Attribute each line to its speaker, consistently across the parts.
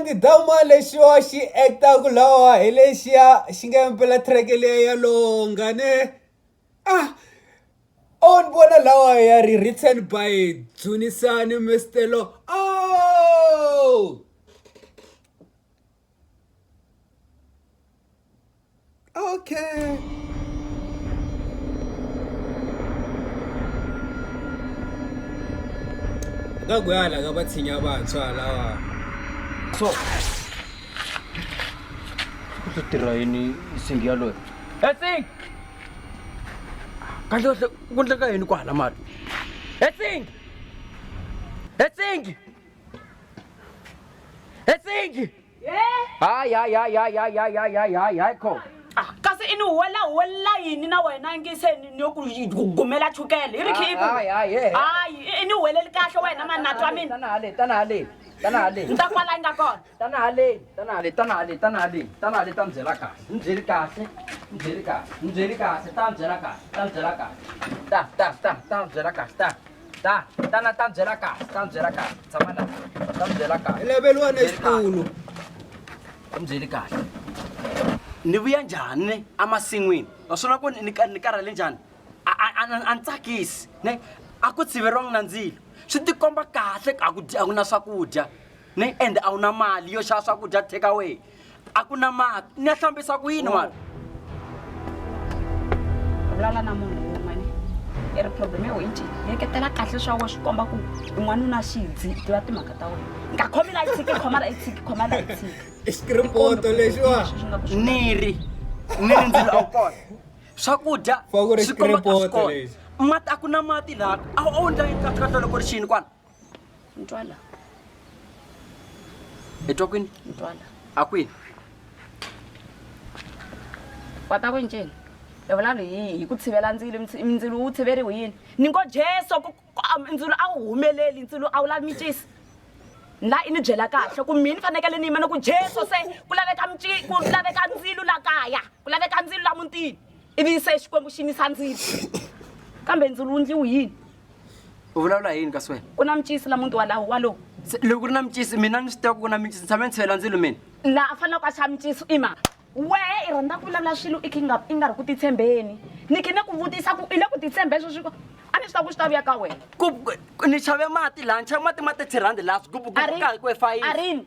Speaker 1: Tangi dauma lexiwa xi acta ku lawa hi lexiya xi nga mpela track leyi ya Longa ne. On bona lawa ya written by Junisani Mestelo. Oh! Okay. Akagwala kabathinya abantshwa lawa.
Speaker 2: So. Kutirha yini singiya loyi? Hetsing. Kahle kundle ka yini kwala mali? Hetsing. Hetsing. Hetsing. Hayi ko.
Speaker 3: Kasi ini wala yini na wena ngise niyokugumela chukele iri khipo hayi ini weleli kahle wena manathu wa mina
Speaker 2: Tanale.
Speaker 3: ntakwala ngakona
Speaker 2: Tanale tambyela kahle. Nbyeli kahle. Tambyela kahle. Tambyela kahle. Tambyela kahle.
Speaker 1: Lebeliwa nesitulu.
Speaker 2: Tambyeli kahle. Ni vuya njhani emasin'wini naswona ku ni karhele njhani antsakisi ne a ku tshiveriwanga na ndzilo swi tikomba kahle a ku na swakudya ne ende a wu na mali yo xava swakudya take away a ku na mati ni ya hlambisa ku yini mali
Speaker 3: vulavula na munhu mani i ri problem yo yinti yeketela kahle swa wa swi komba ku n'wana na xidzi tiva timhaka ta wena nga khomi la itsiki khoma la itsiki
Speaker 1: Iskripoto lexiwa.
Speaker 2: niri ndzilo a wu kona swakudya swi komba ka swi kona mati a ku na mati laha a wu endla yini kahle loko ri xini kwana
Speaker 3: ntwala
Speaker 2: i twa kwini
Speaker 3: ntwala
Speaker 2: a kwini
Speaker 3: wata ku ncini vulavula hi ku tshivela ndzilo wu tshiveriwe yini ni ngo jeso ndzilo a wu humeleli ndzilo a wu lavi micisi la ini byela kahle ku mini fanekele ni yima ku jeso se ku laveka ndzilo la kaya ku laveka ndzilo la mutini ivi se xikwembu xi nisa ndzilo kambe ndzilo wu ndliwi yini
Speaker 2: u vulavula yini ka swena
Speaker 3: ku na micisi la muti walowo
Speaker 2: loko ku ri na micisi mina ni swi tiva ku na micisi ni tshame ni tshivela ndzilo mina
Speaker 3: la a fanele ku a xava micisi i mhaka wehe i rhandza ku vulavula swilo i nga ri ku titshembeni ni khine ku vutisa ku i le ku titshembe swo swiko a ni swi ta ku swi ta vuya ka wena
Speaker 2: ni xave mati laha ni xave mati ma 30 rand laha swigubugubu ka ku
Speaker 3: arini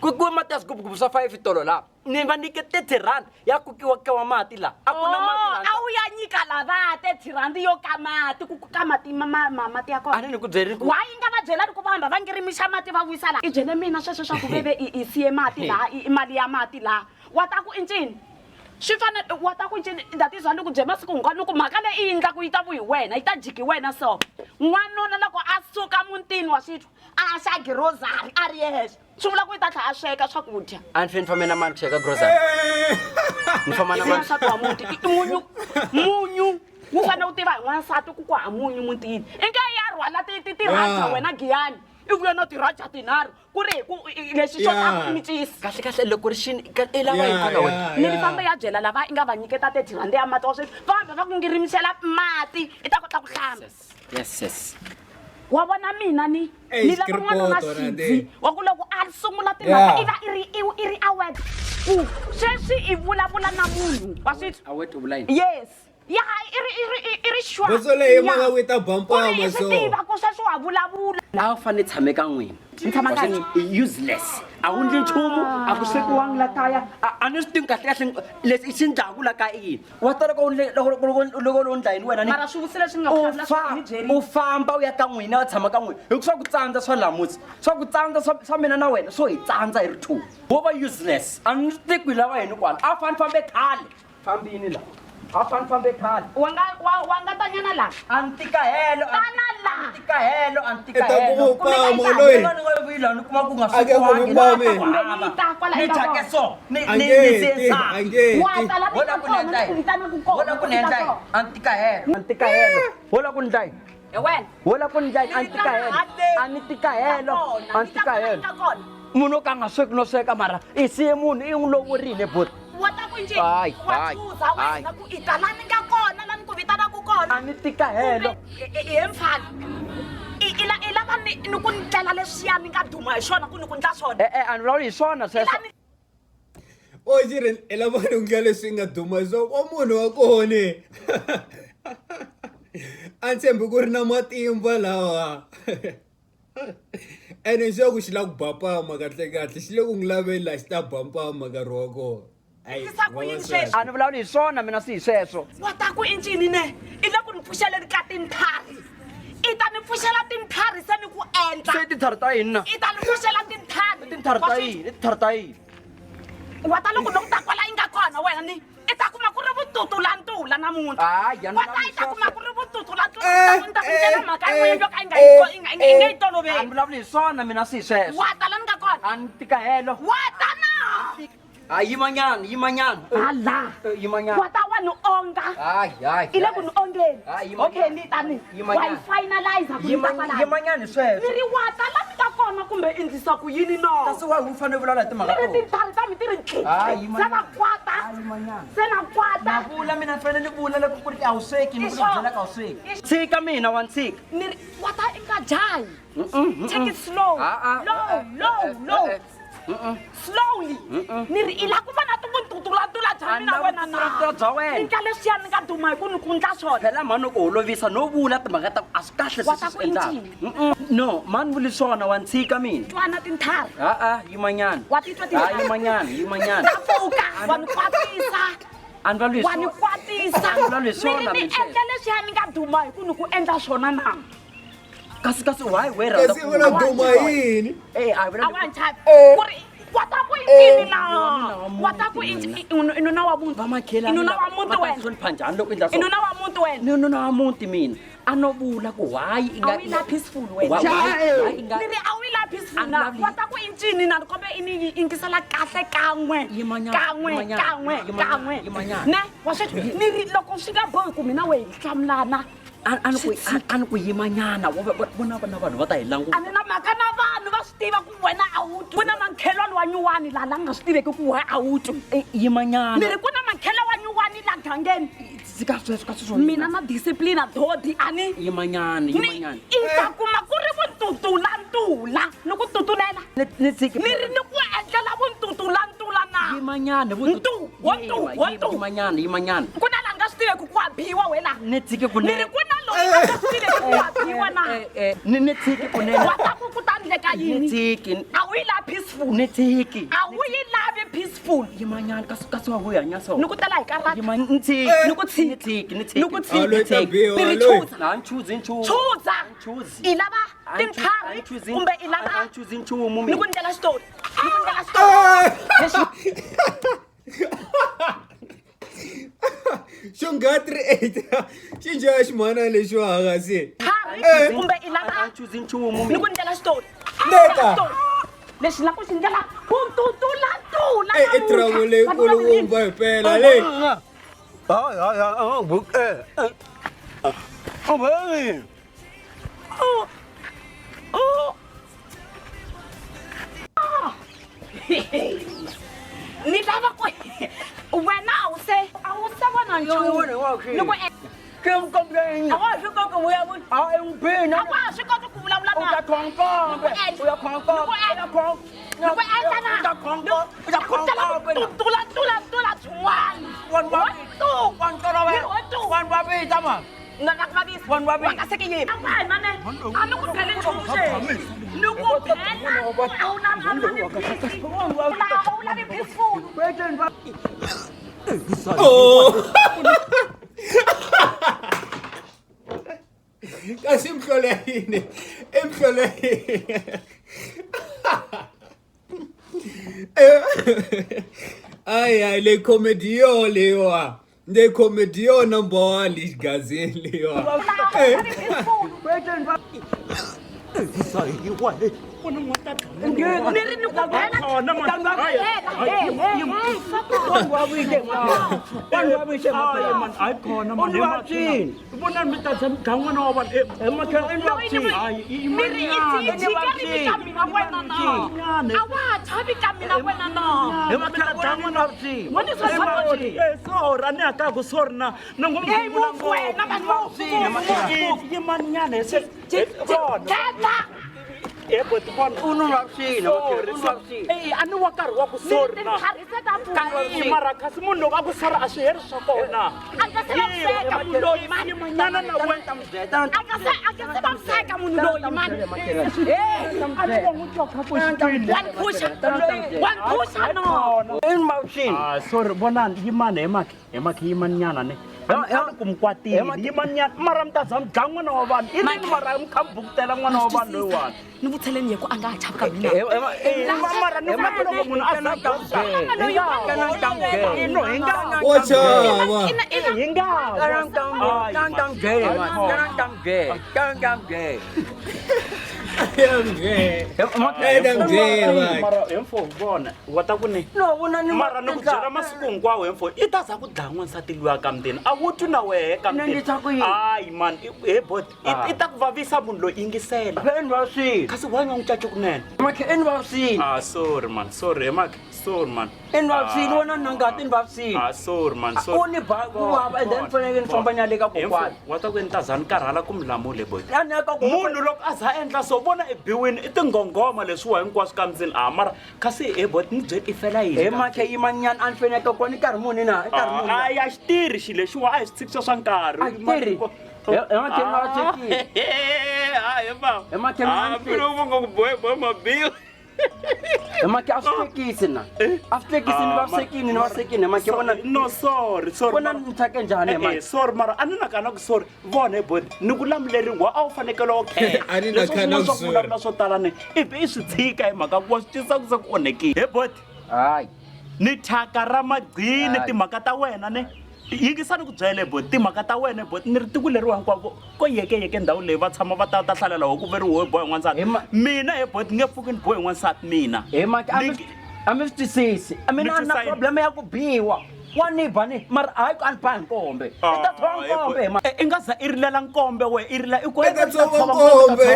Speaker 2: ku mati ya swigubugubu swa 5 tolo laha ni va nyike 30 rand ya kukiwa mati laha a ku na mati laha
Speaker 3: a wu ya nyika lava 30 rand yo ka mati ku ka mati mati ya kona
Speaker 2: a ni ku byeri ku
Speaker 3: wa yi nga va byela ku va va ngirimixa mati va vuyisa laha i byele mina sweswo swa ku veve i siye mati laha i mali ya mati laha wa ta ku i ncini swi fanele wa ta ku ncini that is why ni ku bye masiku hinkwawo ni ku mhaka leyi i endla ku yi ta vuyi wena yi ta jiki wena so n'wanuna loko a suka mutini wa swithu a xa girozari a ri yexe swi vula ku yi ta tlha a sweka swakudya
Speaker 2: a ni feni fambeni na mani ku xeka grocery ni famba na mani
Speaker 3: n'wansati wa muti munyu wu fanele wu tiva hi n'wansati ku ha munyu mutini i nge ya rhwala tirhandza wena giyani i vuya na tirhandza tinharhu ku ri lexi xo ta micisi
Speaker 2: kahle loko ri xini i lava hikwala wena
Speaker 3: ni ni famba ya byela lava i nga va nyiketa 30 rand ya mati wa sweswi va va ku ngirimisela mati i ta kota ku hlamba
Speaker 2: yes
Speaker 3: wa vona mina ni lava n'wana na xidzi wa ku loko a sungula timhaka i va i ri aware ku sweswi i vulavula na munhu wa swithu
Speaker 2: awet u vula yini
Speaker 3: yes ya i ri sure
Speaker 1: Botso leyi ma nga wita bumper
Speaker 3: ma so tiva ku sweswi wa vulavula
Speaker 2: a wu fane tshame ka n'wina
Speaker 3: ni tshama ka yini
Speaker 2: useless a wu ndli nchumu a ku swekiwangi la kaya a ni swi tivi kahle leswi i xi ndlaku la ka yini wa ta loko lo ndla yini wena ni
Speaker 3: mara swi vutise leswi nga ni byeli
Speaker 2: u famba u ya ka n'wina u tshama ka n'wina hi ku swa ku tsandza swa lamusi swa ku tsandza swa mina na wena swo hi tsandza hi ri two wo va useless a ni swi tivi ku hi lava yini kwala a fane fambe khale fambini la a fane fambe khale
Speaker 3: wa nga tanyana la
Speaker 2: antikahelo
Speaker 1: Ita ku pamo loyi.
Speaker 2: ni kuma ku nga
Speaker 1: Ake ku vipame.
Speaker 2: ni thake so ni wala ku nendai antikahelo wala ku ndai wala ku ndai antikahelo munhu ka nga sweki no sweka mara i siye munhu i n'wi lovorile but
Speaker 3: wata ku njeni wa chuza wena ku i ta lani nga kona lani ku vitana ku kona
Speaker 2: ani tikahelo
Speaker 3: i mfana ila lava ni ku ndlela leswiya ni nga duma hi swona ku ni ku ndla swona
Speaker 2: a ni vulavuli hi swona sweswo
Speaker 1: o jiri i lava ni ku ndla leswi nga duma hi swona wa munhu wa kone a ni tshembi ku ri na matimba lawa ene xo ku xi la ku bapama kahlekahle xi le ku n'wi lavela xi ta bampama nkarhi wa kona
Speaker 3: a ni
Speaker 2: vulavuli hi swona mina si hi sweswo
Speaker 3: wa ta ku i ncini ne i le ku ni pfuxeleni ka tinthari i ta ni pfuxela tinthari se ni ku endla
Speaker 2: se tinthari ta yini na
Speaker 3: i ta ni pfuxela tinthari
Speaker 2: tinthari ta yini tinthari ta yini
Speaker 3: wa ta loko noku ta kwala yi nga kona wena ni i ta kuma ku ri vututulantula namuntlha wa ta i ta kuma ku ri vututulantula ni ta ku ndlela mhaka yin'we yo ka yi nga yi toloveli
Speaker 2: a ni vulavuli hi swona mina si hi sweswo
Speaker 3: wa ta la ni nga kona
Speaker 2: a ni tikahelo
Speaker 3: wa ta na
Speaker 2: yimanyana
Speaker 3: ala
Speaker 2: yimanyana
Speaker 3: wa ta wa ni onga i le ku ni ongeni okay ni tani wa yi finalize ku ni ta kwala
Speaker 2: yimanyana sweswo
Speaker 3: ni ri wa ta la ni nga kona kumbe i ndlisa ku yini no
Speaker 2: kasi wa hu fanele vulavula hi timhaka
Speaker 3: to tinthari ta mi ti ri se na kwata se na kwata
Speaker 2: na vula mina fanele vula loko ku ri a wu sweki ni ku byela ka wu sweki tshika mina wa tshika
Speaker 3: ni wa ta i nga jahi take it slow low slowly ni ri i la ku va na tuvuntutulatula bya mina wena na ni ka leswiya ni nga duma hi ku ni ku ndla swona
Speaker 2: phela mani ku holovisa no vula timhaka ta a swi kahle leswi swi endlaka no mani vuli swona wa tshika mina
Speaker 3: twana tinthari
Speaker 2: yimanyana
Speaker 3: wa titwa
Speaker 2: yimanyana
Speaker 3: pfuka wa ni kwatisa
Speaker 2: a ni vulavuli
Speaker 3: wa ni kwatisa ni endla leswiya ni nga duma hi ku ni ku endla swona na
Speaker 2: kasi why where
Speaker 1: kasi vula duma yini
Speaker 3: awanchavi ku ri wa ta ku yini na wa ta ku inuna wa munhu inuna wa muti wena inuna wa muti wena
Speaker 2: inuna wa muti mina a no vula ku why
Speaker 3: a wi la peaceful wena ni ri a wi la peaceful na wa ta ku incini na kombe ini ingisela kahle kan'we ne wa swi ni ri loko swi nga bohi ku mina we hlamulana ani ku yimanyana vona vanhu va ta hi languta ani na mhaka na vanhu va swi tiva ku wena a wu twi ku na makhelwani wa nyuwani laha la nga swi tiveki ku we a wu twi
Speaker 2: yimanyana
Speaker 3: ni ri ku na makhela wa nyuwani la gangeni
Speaker 2: ka sweswo
Speaker 3: mina na discipline dodi ani
Speaker 2: yimanyana
Speaker 3: i ta kuma ku ri vuntutulantula ni ku tutulela
Speaker 2: ni tshiki
Speaker 3: ni ri ni ku endlela vuntutulantula na
Speaker 2: yimanyana yimanyana
Speaker 3: ku na la nga swi tiveki ku abiwa wela
Speaker 2: ni tshiki ku
Speaker 3: ni ri ku na loyi nga swi tiveki ku abiwa na
Speaker 2: ni tshiki kunene
Speaker 3: wa ta ku ta ndleka yini
Speaker 2: ni tshiki
Speaker 3: a wu yi la peaceful
Speaker 2: ni tshiki
Speaker 3: a wu yi lavi peaceful
Speaker 2: yimanyana kasi wa vuya nya so
Speaker 3: ni ku tela hi karata
Speaker 2: ni tshiki ni tshiki
Speaker 3: ni ku tshiki
Speaker 2: na choose
Speaker 3: i lava tinthari kumbe i lava
Speaker 2: nchumu
Speaker 3: ni ku ndlela xitori
Speaker 1: xo nga 38 xi njhewa ximhana lexi wa hakasi
Speaker 3: kumbe i lava
Speaker 2: nchumu
Speaker 3: ni ku ndlela xitori
Speaker 1: Neka.
Speaker 3: lexi na ku xi ndlela vuntutulantula
Speaker 1: i travel leyikulu kumba hi pela leyi
Speaker 3: ni lava ku wena a wu se vona nchumu ni ku a wa ha swi koti ku vulavula a wa ha swi koti ku vulavula na ni ku endla na ku tela tutulantula byin'wana wa ka seke yini a ni ku phele nchumu ni ku phela a wu lavi peaceful
Speaker 1: kasi imhlole yini ay le comediyo leyiwa le comediyo number 1 lexigazini leyiwa
Speaker 4: but I know what I was sorry. Mara Casimundo, I was sorry. I share Sokona. Sorry, Bonan, Yiman, Emaki, Manana. Kumquati, Yimania, Maram Tazam, Gaman or one, in Maram Kampuk, Telamon or one.
Speaker 3: No telling you, and I have come.
Speaker 1: What's
Speaker 2: Kasi wala ng chachuknen. Maki vaccine.
Speaker 4: Sorry man.
Speaker 2: Vaccine wala nang gatin vaccine.
Speaker 4: Sorry man.
Speaker 2: Oni ba kuha ba then pwede pambanya leka ko kwat.
Speaker 4: Wata kwenta zan karala kumlamule boy.
Speaker 2: Ana ka ko
Speaker 4: Munulok aza endla so bona ebiwin itengongoma leswa hinkwas kamzini amara kasi ebot nje ifela yini.
Speaker 2: Maki imanyan anfene ka ko ni karmoni na.
Speaker 4: Ay ashtiri shile shwa ay sitsa sankari.
Speaker 2: Ashtiri. Maki vaccine. Maki Maki after kissing, maki wana
Speaker 4: no sorry.
Speaker 2: Wana nitake njane maki.
Speaker 4: Sorry mara anina kana sorry. Vone bod nikulamleri wa awfanekela okay.
Speaker 1: Anina kana sorry.
Speaker 4: Na sotalane. Ibe isithika emaka kwasitisa kusekoneki. Hey bod.
Speaker 2: Hayi.
Speaker 4: Ni thaka ramagcini timhaka ta wena ne. Yingisani ku byele bot timhaka ta wena bot ni ri tikuleriwa hinkwavo ko yeke ndhawu leyi va tshama va ta hlalela ho ku veriwe boy n'wansati mina he bot nge pfuki ni boy n'wansati mina
Speaker 2: amistisisi mina na problem ya ku biwa wa nibani mara hayi ku anpa nkombe ta nkombe
Speaker 4: ingaza irilela nkombe we irila i ku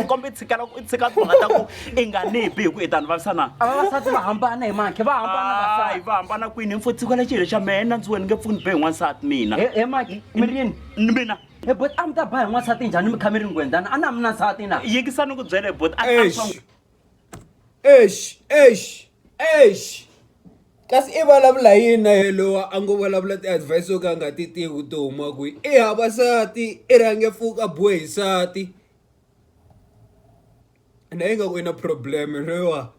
Speaker 4: nkombe tsikala ku tsika ku ngata ku inganibi hi ku itani vavisana
Speaker 2: avasati va hambana hi maki va hambana
Speaker 4: va hambana kwini mfutsi kwala xilo xa mena ndzi wena nge pfuki ni be n'wansati mina
Speaker 2: he maki mirini
Speaker 4: mina
Speaker 2: but amta ba n'wansati njhani mi khamirini gwendana ana mina nsati na
Speaker 4: yingisani ku byele bot
Speaker 1: kasi i vulavula yini na yelowa a ngo vulavula ti-advice yo ka nga ti tivi to huma kwihi i hava sati i range pfuka bohi sati na yi nga ku i na problem lowa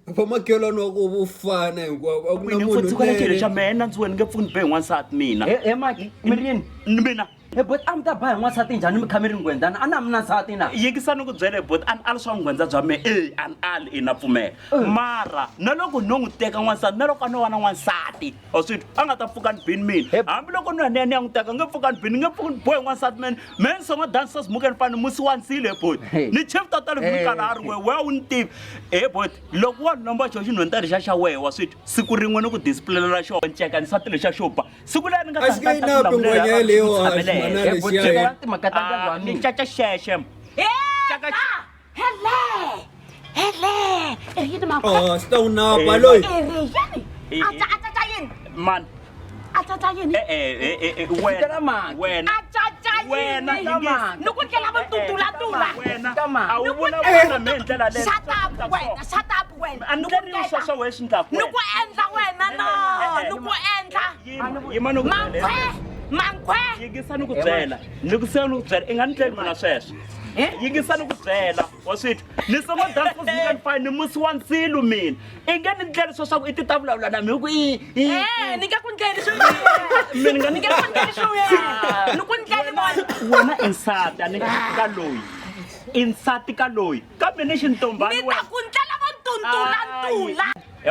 Speaker 1: vamakhelwani wa ku vufana hinkwavo a ku na munhu
Speaker 4: xilo xa mena ndzi wena nge pfuki ni be n'wansati mina
Speaker 2: he maki mirini
Speaker 4: mina
Speaker 2: but amta ba n'wansati njhani mi khamirini gwendana ana mina nsati na
Speaker 4: yingisani ku byele but ali swa n'wendza bya me ali i na pfumela mara na loko no n'wi teka n'wansati na loko a no va na n'wansati or swilo a nga ta pfuka ni bini mina hambiloko no yena ya n'wi teka nge pfuka ni bini nge pfuki ni bohi n'wansati men songo dancers mukeni fani musi wa nsile bot ni chef tatale vukarari we a wu ni tivi bot loko wa nomba xo xinhwenta lexa xa wehe wa swilo siku rin'we ni ku displayela xo nceka ni sati lexa xo ba siku leri ni nga ni caca xexem
Speaker 1: stonapa loyi
Speaker 4: man yingisani ku byela ni ku seni ku byela i nga ni tleli mina sweswo yingisani ku byela wa swithu ni songo dancers mukeni fine ni musi wa nsilu mina i nge ni ndleli swo swa ku i ti ta vulavula na mi ku
Speaker 3: ni nge ku ndleli swo ni nge ku ndleli swo ni ku ndleli
Speaker 4: wena insati ani ka loyi insati ka loyi kambe ni xintombani
Speaker 3: wena ni ta ku ndlela vo ntuntula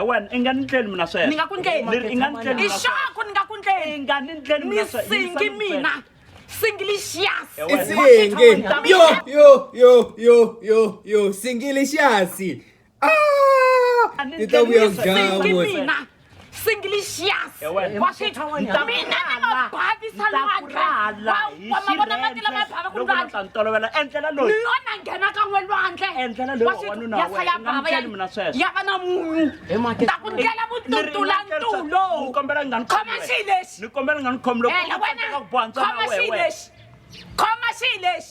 Speaker 4: wena i nga ni ndleli mina sweswo
Speaker 3: ni nga ku ndleli
Speaker 4: i nga ni ndleli
Speaker 3: i xoko ni nga ku ndleli
Speaker 4: i nga ni ndleli mina sweswo
Speaker 3: ni singi mina Singilicious.
Speaker 1: Isingi. Yo. Singilicious. Ito yung gamot.
Speaker 3: Singilicious. Bakit? Mina na mabadi sa lwandle. Wamabona natin lang may para kung lwandle. Niyon ang gana kang lwandle. Bakit? Yasaya pa ba yan? Yaka na mungu. Takot gala mo tutulang tulo. Komasilis. Komasilis.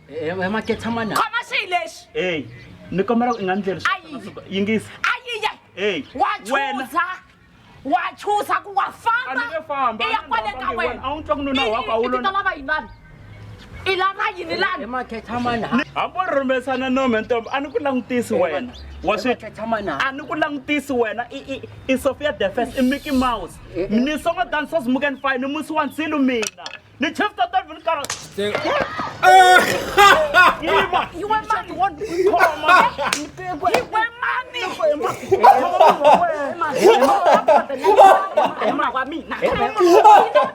Speaker 2: emakethamana
Speaker 3: khoma xi lexi
Speaker 4: Hey, ni kombela ku i nga ndleri
Speaker 3: Ayi.
Speaker 4: yingisi
Speaker 3: ayiye
Speaker 4: Hey,
Speaker 3: wa chuza ku wa
Speaker 4: a ni nge famba
Speaker 3: i ya kwale ka wena
Speaker 4: a wu twa ku nuna wako a wu
Speaker 3: i ta lava yinani i lava yini lani
Speaker 2: emakethamana
Speaker 4: hambi u rhumesana nome ntombi a ni ku langutisi wena wa swi
Speaker 2: emakethamana
Speaker 4: a ni ku langutisi wena i Sophia the First i Mickey Mouse ni songa dansos muken fine ni musi wa nsilu mina ni chief ta David Kara yima
Speaker 3: you want money
Speaker 4: khoma
Speaker 3: you want money ema kwa mina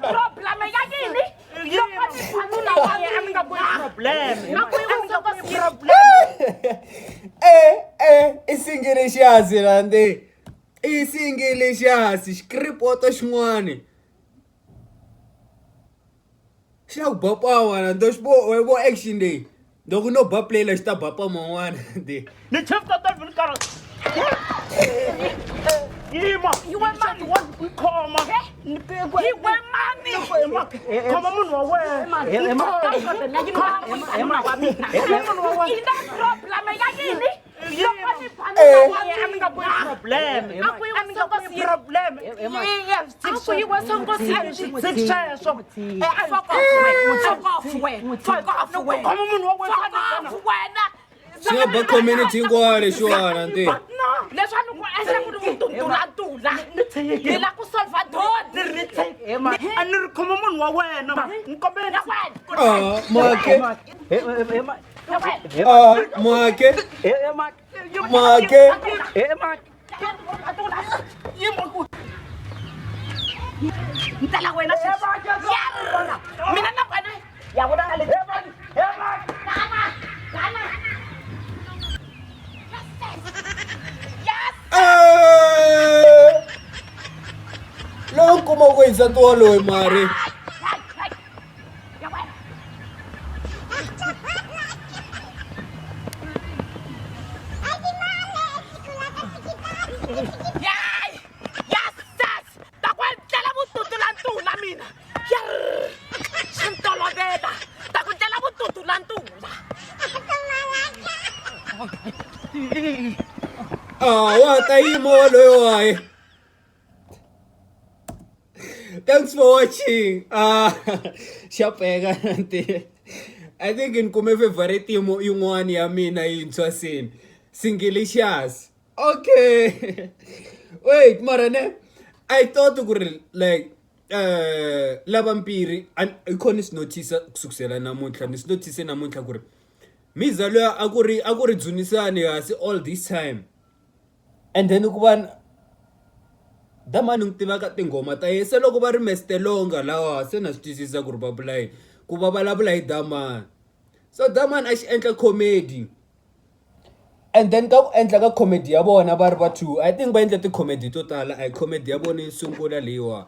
Speaker 3: problem ya yini loko ni phanula wa yena mi nga ku
Speaker 4: problem
Speaker 3: na ku yi
Speaker 1: Isingelexiyasi lande isingelexiyasi xikripoto xin'wani xi na ku bapawa lando vo action leyi loko no ba play la xi ta bapa man'wana de
Speaker 4: ni chief ta David Kara yima
Speaker 3: you want money
Speaker 4: khoma
Speaker 3: you want money
Speaker 4: khoma munhu wa wena
Speaker 3: ema kwa mina ina problem ya yini loko ni phanula wa yena mi nga ku
Speaker 4: problem
Speaker 3: aku yi wa sonkosi
Speaker 4: sixeswo
Speaker 3: khoma munhu wa wena
Speaker 1: xi nga ba community hinkwayo lexiwana nte
Speaker 3: leswi ni ku endla ku ni tuntula ni la ku solva dodi
Speaker 4: a ni ri khoma munhu wa wena ni kombela
Speaker 1: make
Speaker 3: ntela wena mina na wena ya vona le
Speaker 1: loko kuma ku yisa ntuwa loyi mari wa ta yima wa loyi waye. Thanks for watching. Xapeka nte. I think in kume favorite timo yin'wana ya mina yintshwa sini. Singelicious. Okay. Wait, mara ne. I thought ku ri like lava mpiri ikhona si notice kusukisela namuntlha ni si notice namuntlha ku ri Miza loya a ku ri dzunisani hasi all this time. And then ku va damani ngi tivaka tinghoma ta yena se loko va ri Mr Longa lawa se na swi twisisa ku ri va vula yini ku va vulavula hi damani so damani a xi endla comedy and then ka ku endla ka comedy ya vona va ri va two I think va endla ti-comedy to tala a hi comedy ya vona yi sungula leyiwa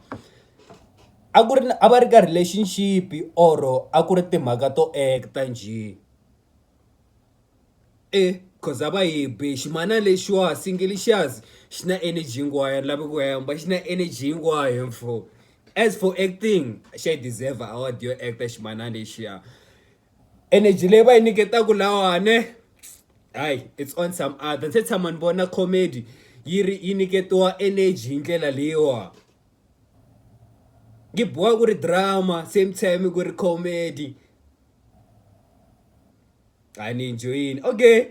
Speaker 1: a va ri ka relationship or a ku ri timhaka to acta njhe cause a va yibi ximana lexiwa Singelicious xi na energy hinkwayo lavi ku hemba xi na energy hinkwayo mfo as for acting xa deserve award yo acta ximana lexiya energy leyi va yi nyiketaku lawane hayi it's on some other se tshama ni vona comedy yi nyiketiwa energy hi ndlela leyiwa yi boha ku ri drama same time ku ri comedy a ni enjoyini okay